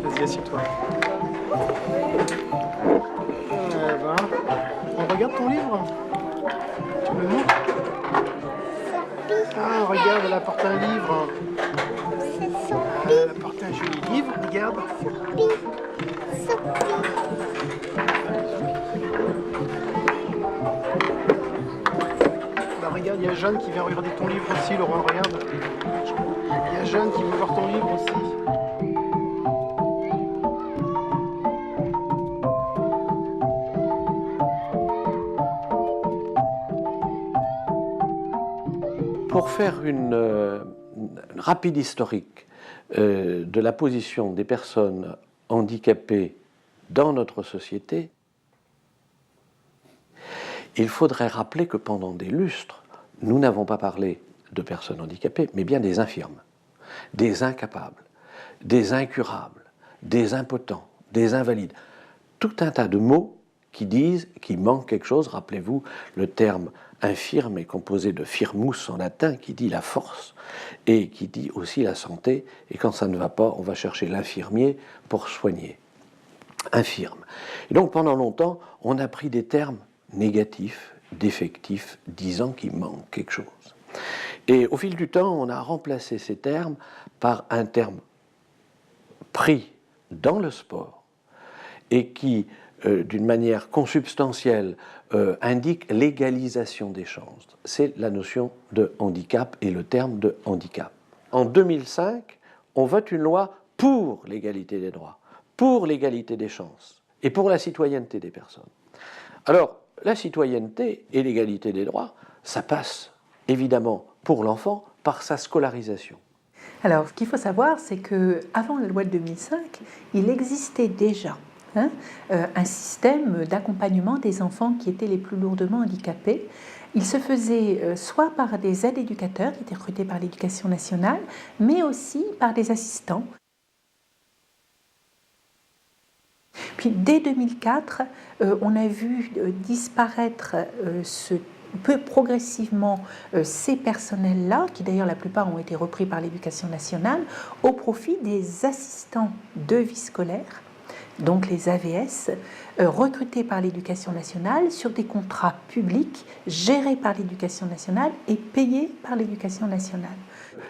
Vas-y, assieds-toi. On regarde ton livre. Tu me le montres? Ah, regarde, elle apporte un livre. Elle apporte un joli livre, regarde. Bah, regarde, il y a Jeanne qui vient regarder ton livre aussi, Laurent, regarde. Il y a Jeanne qui veut voir ton livre aussi. Pour faire une rapide historique de la position des personnes handicapées dans notre société, il faudrait rappeler que pendant des lustres, nous n'avons pas parlé de personnes handicapées, mais bien des infirmes, des incapables, des incurables, des impotents, des invalides. Tout un tas de mots qui disent qu'il manque quelque chose. Rappelez-vous, le terme infirme est composé de firmus en latin, qui dit la force, et qui dit aussi la santé. Et quand ça ne va pas, on va chercher l'infirmier pour soigner. Infirme. Et donc pendant longtemps, on a pris des termes négatifs, défectifs, disant qu'il manque quelque chose. Et au fil du temps, on a remplacé ces termes par un terme pris dans le sport et qui, d'une manière consubstantielle, indique l'égalisation des chances. C'est la notion de handicap et le terme de handicap. En 2005, on vote une loi pour l'égalité des droits, pour l'égalité des chances et pour la citoyenneté des personnes. Alors, la citoyenneté et l'égalité des droits, ça passe évidemment pour l'enfant par sa scolarisation. Alors, ce qu'il faut savoir, c'est qu'avant la loi de 2005, il existait déjà un système d'accompagnement des enfants qui étaient les plus lourdement handicapés. Il se faisait soit par des aides éducateurs qui étaient recrutés par l'Éducation nationale, mais aussi par des assistants. Puis dès 2004, on a vu disparaître progressivement ces personnels-là, qui d'ailleurs la plupart ont été repris par l'Éducation nationale, au profit des assistants de vie scolaire, donc les AVS, recrutés par l'Éducation nationale sur des contrats publics gérés par l'Éducation nationale et payés par l'Éducation nationale.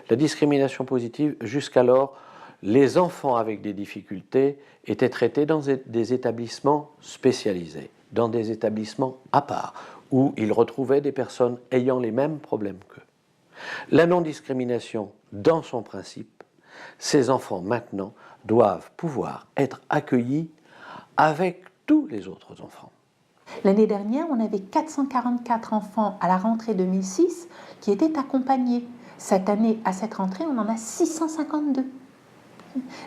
La discrimination positive, jusqu'alors, les enfants avec des difficultés étaient traités dans des établissements spécialisés, dans des établissements à part, où ils retrouvaient des personnes ayant les mêmes problèmes qu'eux. La non-discrimination, dans son principe, ces enfants maintenant doivent pouvoir être accueillis avec tous les autres enfants. L'année dernière, on avait 444 enfants à la rentrée 2006 qui étaient accompagnés. Cette année, à cette rentrée, on en a 652.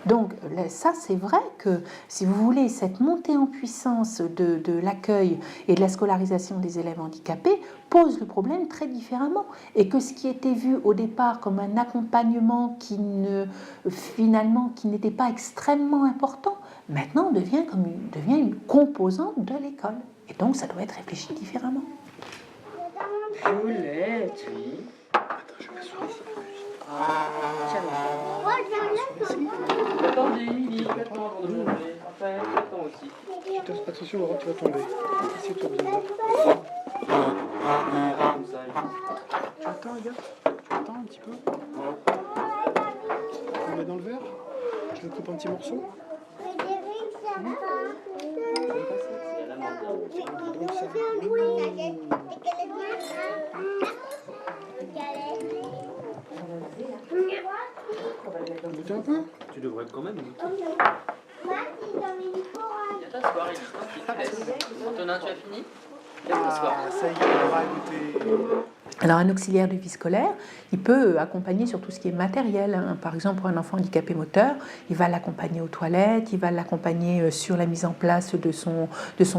Donc ça, c'est vrai que, si vous voulez, cette montée en puissance de l'accueil et de la scolarisation des élèves handicapés pose le problème très différemment. Et que ce qui était vu au départ comme un accompagnement qui n'était pas extrêmement important, maintenant devient une composante de l'école. Et donc ça doit être réfléchi différemment. Violette, oui. Attends, je vais m'asseoir ici. Attendez, Lily, attends avant de monter. Enfin, attends aussi. Attention, Laurent, tu vas tomber. Assieds-toi bien. Comme ça, Tu attends, regarde. Tu attends un petit peu. On met dans le verre. Je le coupe en petits morceaux. Goûter un peu. tu devrais quand même goûter. Viens t'asseoir, il te laisse. Antonin, tu as fini? Viens t'asseoir. Ah, ça y est, on va goûter. Alors un auxiliaire de vie scolaire, il peut accompagner sur tout ce qui est matériel. Par exemple, pour un enfant handicapé moteur, il va l'accompagner aux toilettes, il va l'accompagner sur la mise en place de son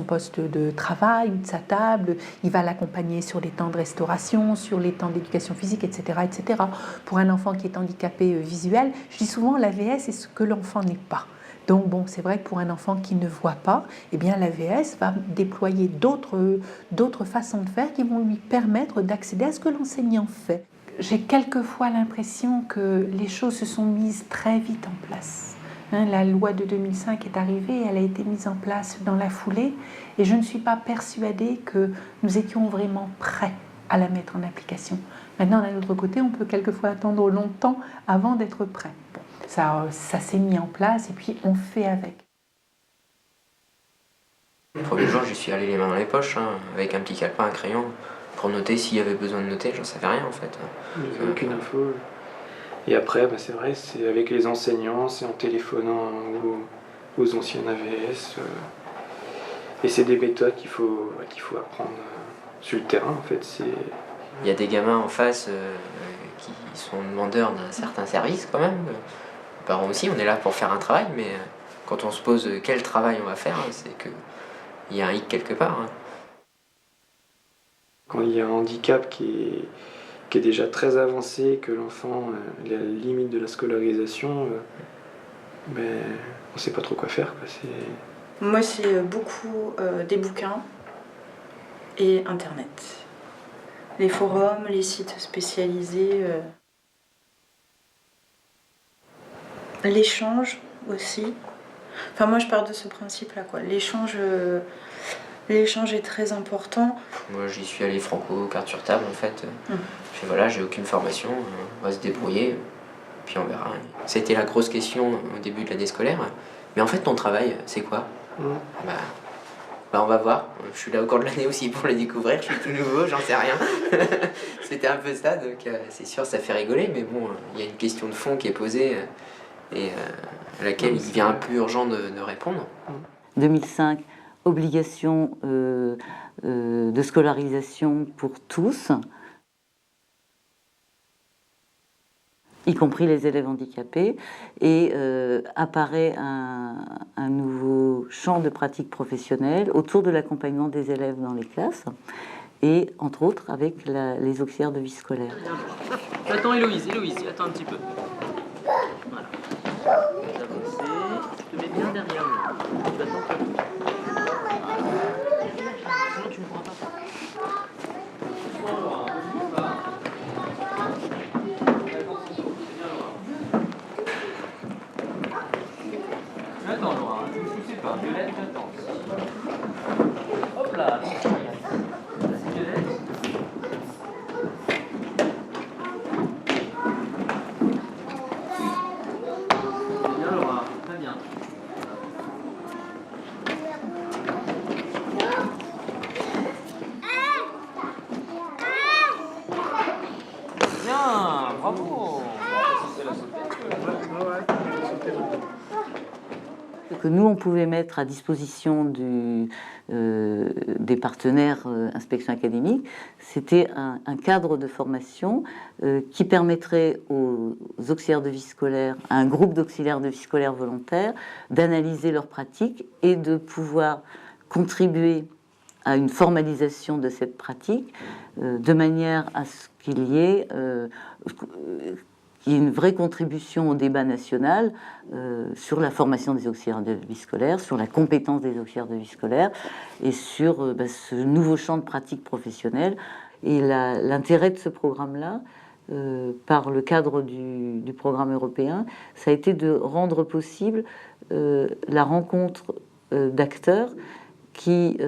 poste de travail ou de sa table, il va l'accompagner sur les temps de restauration, sur les temps d'éducation physique, etc., etc. Pour un enfant qui est handicapé visuel, je dis souvent l'AVS est ce que l'enfant n'est pas. Donc bon, c'est vrai que pour un enfant qui ne voit pas, eh bien l'AVS va déployer d'autres façons de faire qui vont lui permettre d'accéder à ce que l'enseignant fait. J'ai quelquefois l'impression que les choses se sont mises très vite en place. La loi de 2005 est arrivée, elle a été mise en place dans la foulée, et je ne suis pas persuadée que nous étions vraiment prêts à la mettre en application. Maintenant, d'un autre côté, on peut quelquefois attendre longtemps avant d'être prêt. Bon, ça s'est mis en place et puis on fait avec. Le premier jour, j'y suis allé les mains dans les poches, avec un petit calepin, un crayon, pour noter s'il y avait besoin de noter. J'en savais rien en fait. Aucune info. Et après, c'est vrai, c'est avec les enseignants, c'est en téléphonant aux anciens AVS. Et c'est des méthodes qu'il faut apprendre sur le terrain en fait. Il y a des gamins en face qui sont demandeurs d'un certain service quand même. Les parents aussi, on est là pour faire un travail, mais quand on se pose quel travail on va faire, c'est qu'il y a un hic quelque part. Quand il y a un handicap qui est déjà très avancé, que l'enfant est à la limite de la scolarisation, on ne sait pas trop quoi faire. Moi, c'est beaucoup des bouquins et Internet. Les forums, les sites spécialisés. L'échange aussi. Enfin, moi, je pars de ce principe-là, quoi. L'échange est très important. Moi, j'y suis allé franco, carte sur table, en fait. Je fais, voilà, j'ai aucune formation, on va se débrouiller, puis on verra. C'était la grosse question au début de l'année scolaire. Mais en fait, ton travail, c'est quoi ? On va voir. Je suis là au cours de l'année aussi pour le découvrir. Je suis tout nouveau, j'en sais rien. C'était un peu ça, donc c'est sûr, ça fait rigoler. Mais bon, il y a une question de fond qui est posée et à laquelle il devient un peu urgent de répondre. 2005, obligation de scolarisation pour tous, y compris les élèves handicapés, et apparaît un nouveau champ de pratique professionnelle autour de l'accompagnement des élèves dans les classes, et entre autres avec les auxiliaires de vie scolaire. Attends Héloïse, attends un petit peu. Voilà. Je te mets bien derrière moi. Tu attends que... Sinon tu ne pourras pas faire. Attends Laura, ne me soucie pas. Violette, j'attends. Hop là. Vas-y Violette. Bien Laura, très bien. Bien, bravo. Que nous, on pouvait mettre à disposition des partenaires inspection académique, c'était un cadre de formation qui permettrait aux auxiliaires de vie scolaire, à un groupe d'auxiliaires de vie scolaire volontaires, d'analyser leurs pratiques et de pouvoir contribuer à une formalisation de cette pratique de manière à ce qu'il y ait une vraie contribution au débat national sur la formation des auxiliaires de vie scolaire, sur la compétence des auxiliaires de vie scolaire et sur ce nouveau champ de pratique professionnelle. Et l'intérêt de ce programme-là, par le cadre du programme européen, ça a été de rendre possible la rencontre d'acteurs qui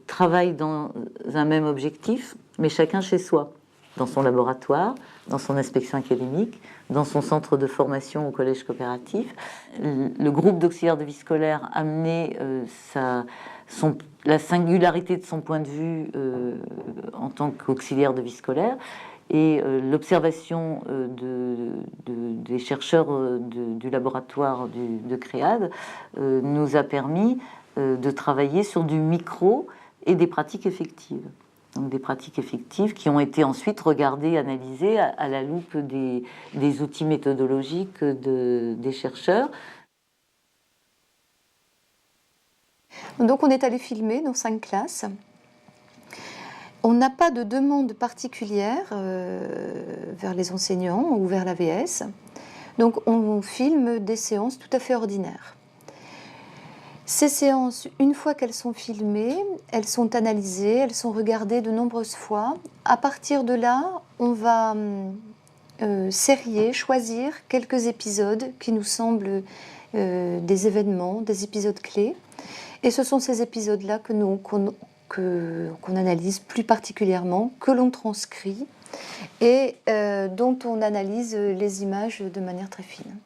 travaillent dans un même objectif, mais chacun chez soi, dans son laboratoire, dans son inspection académique, dans son centre de formation au collège coopératif. Le groupe d'auxiliaires de vie scolaire a amené la singularité de son point de vue en tant qu'auxiliaire de vie scolaire, et l'observation des chercheurs du laboratoire de CREAD nous a permis de travailler sur du micro et des pratiques effectives. Donc des pratiques effectives qui ont été ensuite regardées, analysées à la loupe des outils méthodologiques des chercheurs. Donc on est allé filmer dans 5 classes. On n'a pas de demande particulière vers les enseignants ou vers l'AVS. Donc on filme des séances tout à fait ordinaires. Ces séances, une fois qu'elles sont filmées, elles sont analysées, elles sont regardées de nombreuses fois. À partir de là, on va choisir quelques épisodes qui nous semblent des événements, des épisodes clés. Et ce sont ces épisodes-là qu'on analyse plus particulièrement, que l'on transcrit et dont on analyse les images de manière très fine.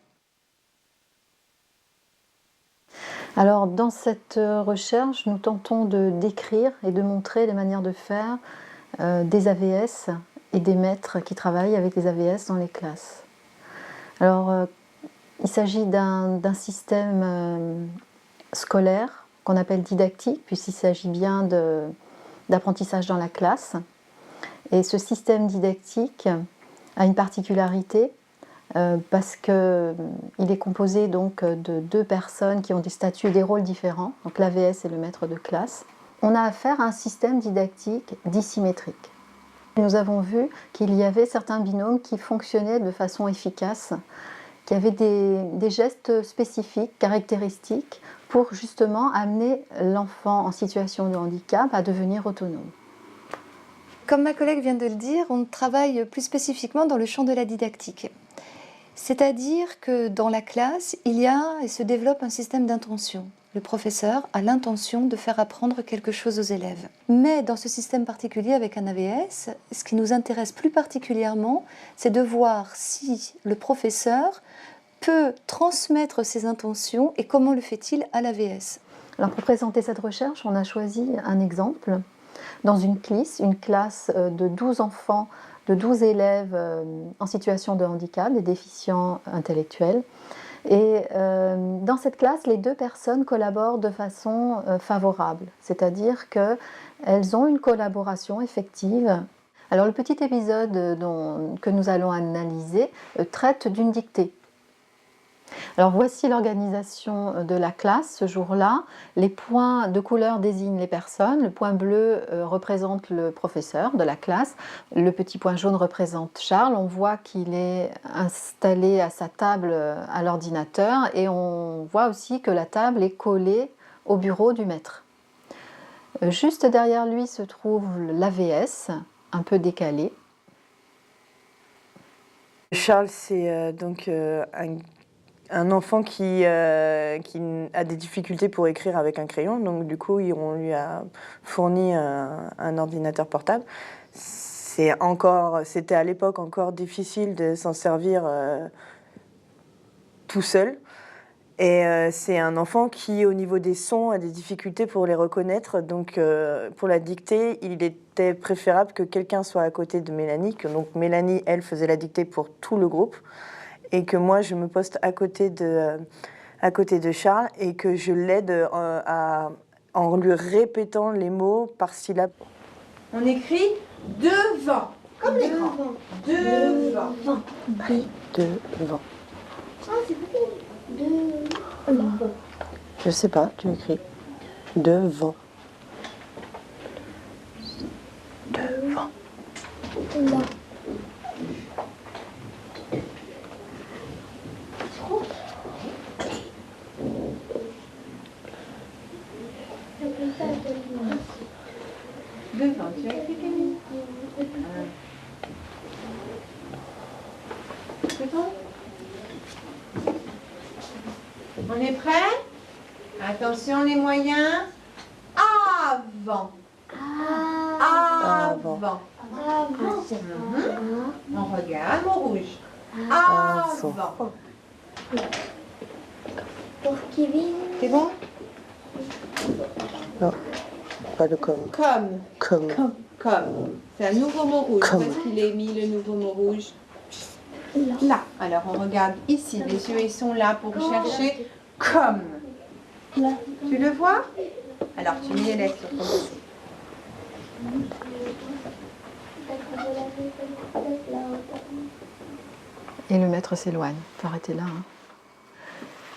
Alors, dans cette recherche, nous tentons de décrire et de montrer les manières de faire des AVS et des maîtres qui travaillent avec les AVS dans les classes. Alors, il s'agit d'un système scolaire qu'on appelle didactique, puisqu'il s'agit bien d'apprentissage dans la classe. Et ce système didactique a une particularité parce qu'il est composé donc de 2 personnes qui ont des statuts et des rôles différents, donc l'AVS et le maître de classe. On a affaire à un système didactique dissymétrique. Nous avons vu qu'il y avait certains binômes qui fonctionnaient de façon efficace, qui avaient des gestes spécifiques, caractéristiques, pour justement amener l'enfant en situation de handicap à devenir autonome. Comme ma collègue vient de le dire, on travaille plus spécifiquement dans le champ de la didactique. C'est-à-dire que dans la classe, il y a et se développe un système d'intention. Le professeur a l'intention de faire apprendre quelque chose aux élèves. Mais dans ce système particulier avec un AVS, ce qui nous intéresse plus particulièrement, c'est de voir si le professeur peut transmettre ses intentions et comment le fait-il à l'AVS. Alors pour présenter cette recherche, on a choisi un exemple dans une classe de 12 enfants, de 12 élèves en situation de handicap, des déficients intellectuels. Et dans cette classe, les 2 personnes collaborent de façon favorable, c'est-à-dire qu'elles ont une collaboration effective. Alors le petit épisode que nous allons analyser traite d'une dictée. Alors voici l'organisation de la classe ce jour-là. Les points de couleur désignent les personnes. Le point bleu représente le professeur de la classe. Le petit point jaune représente Charles. On voit qu'il est installé à sa table à l'ordinateur et on voit aussi que la table est collée au bureau du maître. Juste derrière lui se trouve l'AVS, un peu décalé. Charles, c'est donc un enfant qui a des difficultés pour écrire avec un crayon, donc du coup on lui a fourni un ordinateur portable. C'était à l'époque encore difficile de s'en servir tout seul. Et c'est un enfant qui, au niveau des sons, a des difficultés pour les reconnaître. Donc pour la dictée, il était préférable que quelqu'un soit à côté de Mélanie. Donc Mélanie, elle, faisait la dictée pour tout le groupe. Et que moi, je me poste à côté de Charles et que je l'aide en lui répétant les mots par syllabe. On écrit devant, comme les grands. Devant. Devant. Je sais pas, tu écris devant. Devant. Devant, tu as écrit Camille. C'est bon? On est prêt? Attention les moyens. Avant. Avant. On regarde mon rouge. Avant. Pour Kevin. C'est bon? Non, pas de comme. Comme. C'est un nouveau mot rouge. Où est-ce qu'il est mis le nouveau mot rouge? Là. Alors on regarde ici. Les yeux ils sont là pour chercher comme. Tu le vois? Alors tu mets les lettres sur ton dossier. Et le maître s'éloigne. Il faut arrêter là. Hein.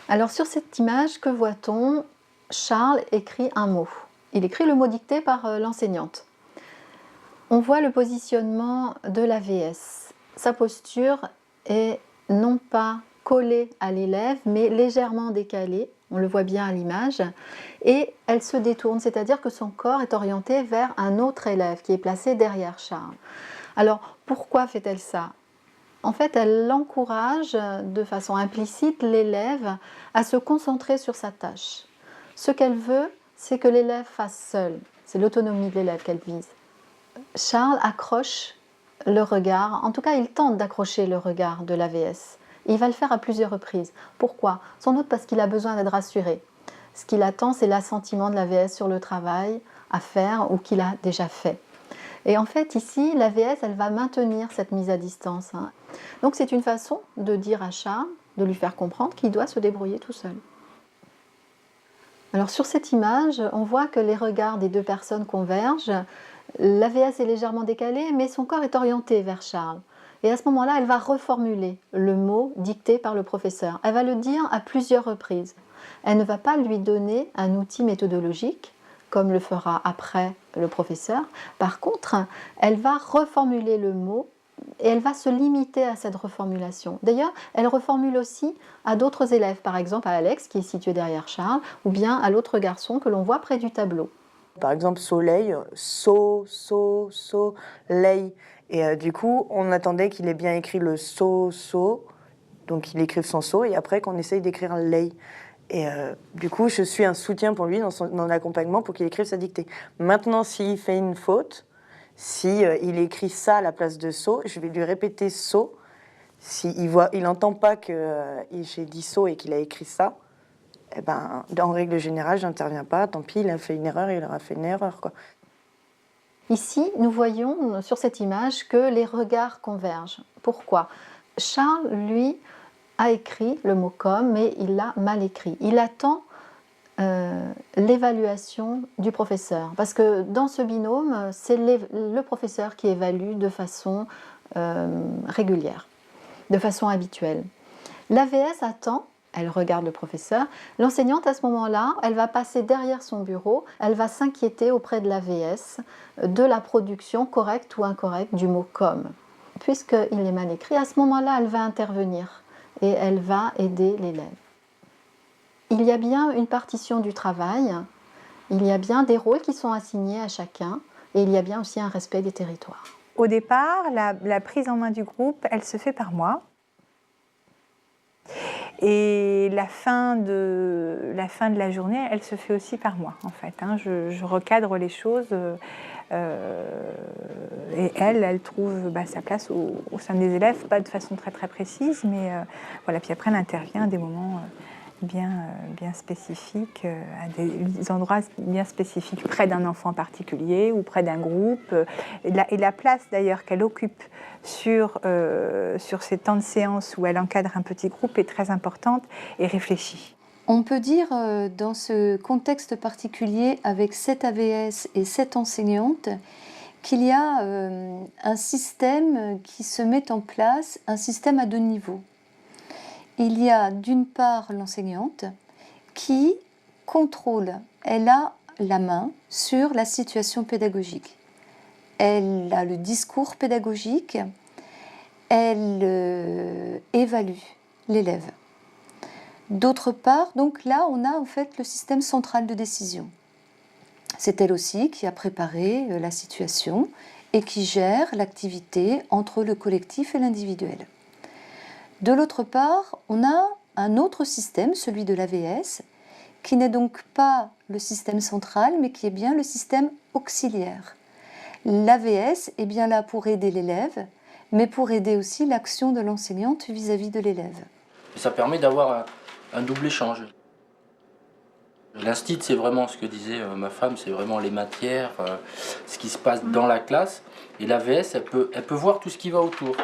Alors sur cette image, que voit-on? Charles écrit un mot. Il écrit le mot dicté par l'enseignante. On voit le positionnement de l'AVS. Sa posture est non pas collée à l'élève, mais légèrement décalée. On le voit bien à l'image. Et elle se détourne, c'est-à-dire que son corps est orienté vers un autre élève qui est placé derrière Charles. Alors, pourquoi fait-elle ça? En fait, elle encourage de façon implicite l'élève à se concentrer sur sa tâche. Ce qu'elle veut, c'est que l'élève fasse seul. C'est l'autonomie de l'élève qu'elle vise. Charles accroche le regard, en tout cas il tente d'accrocher le regard de l'AVS. Il va le faire à plusieurs reprises. Pourquoi? Sans doute parce qu'il a besoin d'être rassuré. Ce qu'il attend, c'est l'assentiment de l'AVS sur le travail à faire ou qu'il a déjà fait. Et en fait, ici, l'AVS, elle va maintenir cette mise à distance. Hein. Donc c'est une façon de dire à Charles, de lui faire comprendre qu'il doit se débrouiller tout seul. Alors sur cette image, on voit que les regards des deux personnes convergent. L'AVS est légèrement décalé, mais son corps est orienté vers Charles. Et à ce moment-là, elle va reformuler le mot dicté par le professeur. Elle va le dire à plusieurs reprises. Elle ne va pas lui donner un outil méthodologique, comme le fera après le professeur. Par contre, elle va reformuler le mot et elle va se limiter à cette reformulation. D'ailleurs, elle reformule aussi à d'autres élèves, par exemple à Alex, qui est situé derrière Charles, ou bien à l'autre garçon que l'on voit près du tableau. Par exemple, soleil, soleil. Et du coup, on attendait qu'il ait bien écrit le so, donc qu'il écrive son so, et après qu'on essaye d'écrire lei. Et du coup, je suis un soutien pour lui dans l'accompagnement pour qu'il écrive sa dictée. Maintenant, s'il fait une faute, si il écrit ça à la place de so, je vais lui répéter so. S'il n'entend pas que j'ai dit so et qu'il a écrit ça, eh ben, en règle générale, je n'interviens pas. Tant pis, il a fait une erreur, il aura fait une erreur, quoi. Ici, nous voyons sur cette image que les regards convergent. Pourquoi? Charles, lui, a écrit le mot comme, mais il l'a mal écrit. Il attend l'évaluation du professeur. Parce que dans ce binôme, c'est le professeur qui évalue de façon régulière, de façon habituelle. L'AVS attend, elle regarde le professeur. L'enseignante, à ce moment-là, elle va passer derrière son bureau, elle va s'inquiéter auprès de l'AVS de la production correcte ou incorrecte du mot « comme ». Puisqu'il est mal écrit, à ce moment-là, elle va intervenir et elle va aider l'élève. Il y a bien une partition du travail, il y a bien des rôles qui sont assignés à chacun et il y a bien aussi un respect des territoires. Au départ, la prise en main du groupe, elle se fait par moi. Et la fin de la journée, elle se fait aussi par moi, en fait. Hein. Je recadre les choses et elle trouve sa place au sein des élèves, pas de façon très très précise, mais voilà. Puis après, elle intervient à des moments bien spécifiques, à des endroits bien spécifiques, près d'un enfant particulier ou près d'un groupe. Et la place d'ailleurs qu'elle occupe sur ces temps de séance où elle encadre un petit groupe est très importante et réfléchie. On peut dire, dans ce contexte particulier, avec 7 AVS et 7 enseignantes, qu'il y a un système qui se met en place, un système à 2 niveaux. Il y a d'une part l'enseignante qui contrôle, elle a la main sur la situation pédagogique. Elle a le discours pédagogique, elle évalue l'élève. D'autre part, donc là, on a en fait le système central de décision. C'est elle aussi qui a préparé la situation et qui gère l'activité entre le collectif et l'individuel. De l'autre part, on a un autre système, celui de l'AVS, qui n'est donc pas le système central, mais qui est bien le système auxiliaire. L'AVS est bien là pour aider l'élève, mais pour aider aussi l'action de l'enseignante vis-à-vis de l'élève. Ça permet d'avoir un double échange. L'instit, c'est vraiment ce que disait ma femme, c'est vraiment les matières, ce qui se passe dans la classe. Et l'AVS, elle peut voir tout ce qui va autour.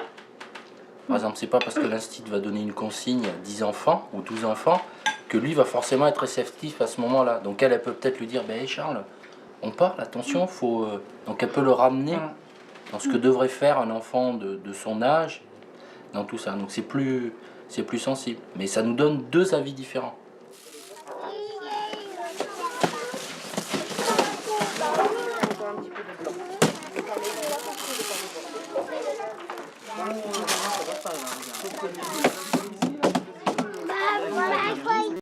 Par exemple, c'est pas parce que l'instit va donner une consigne à 10 enfants ou 12 enfants que lui va forcément être réceptif à ce moment-là. Donc elle peut peut-être lui dire, hey Charles, on parle, attention, faut, donc elle peut le ramener dans ce que devrait faire un enfant de son âge, dans tout ça. Donc c'est plus sensible. Mais ça nous donne deux avis différents. Ça va pas là, regarde.